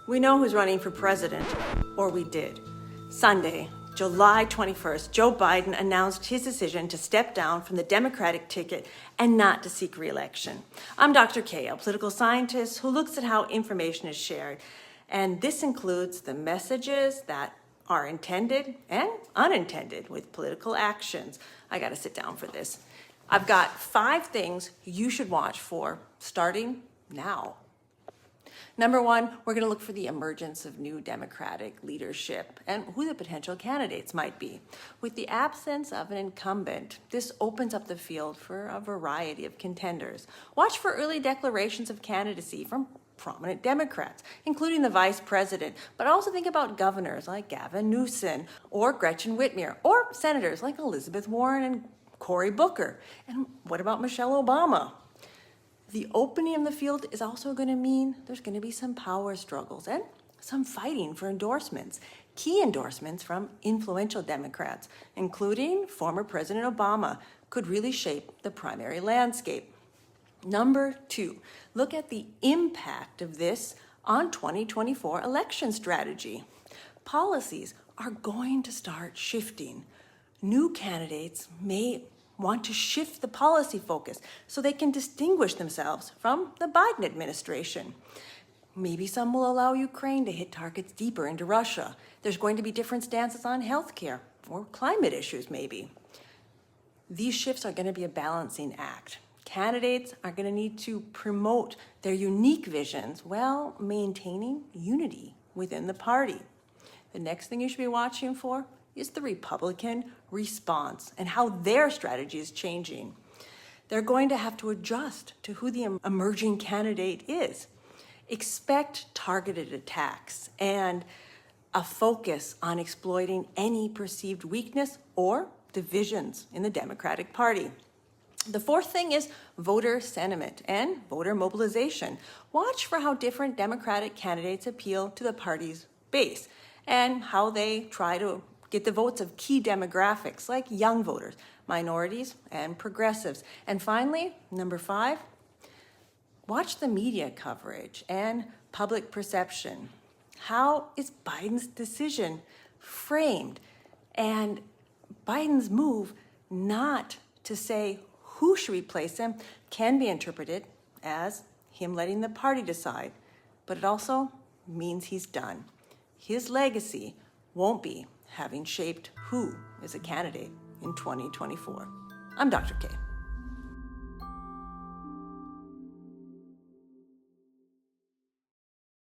We know who's running for president, or we did. Sunday, July 21st, Joe Biden announced his decision to step down from the Democratic ticket and not to seek re-election. I'm Dr. Kay, a political scientist who looks at how information is shared, and this includes the messages that are intended and unintended with political actions. I gotta sit down for this. I've got 5 things you should watch for starting now. Number 1, we're going to look for the emergence of new Democratic leadership and who the potential candidates might be. With the absence of an incumbent, this opens up the field for a variety of contenders. Watch for early declarations of candidacy from prominent Democrats, including the vice president, but also think about governors like Gavin Newsom or Gretchen Whitmer, or senators like Elizabeth Warren and Cory Booker. And what about Michelle Obama? The opening of the field is also going to mean there's going to be some power struggles and some fighting for endorsements, key endorsements from influential Democrats, including former President Obama, could really shape the primary landscape. Number 2, look at the impact of this on 2024 election strategy. Policies are going to start shifting. New candidates may want to shift the policy focus so they can distinguish themselves from the Biden administration. Maybe some will allow Ukraine to hit targets deeper into Russia. There's going to be different stances on healthcare or climate issues maybe. These shifts are going to be a balancing act. Candidates are going to need to promote their unique visions while maintaining unity within the party. The next thing you should be watching for is the Republican response and how their strategy is changing. They're going to have to adjust to who the emerging candidate is. Expect targeted attacks and a focus on exploiting any perceived weakness or divisions in the Democratic Party. The 4th thing is voter sentiment and voter mobilization. Watch for how different Democratic candidates appeal to the party's base and how they try to get the votes of key demographics like young voters, minorities, and progressives. And finally, number 5, watch the media coverage and public perception. How is Biden's decision framed? And Biden's move not to say who should replace him can be interpreted as him letting the party decide, but it also means he's done. His legacy won't be having shaped who is a candidate in 2024. I'm Dr. K.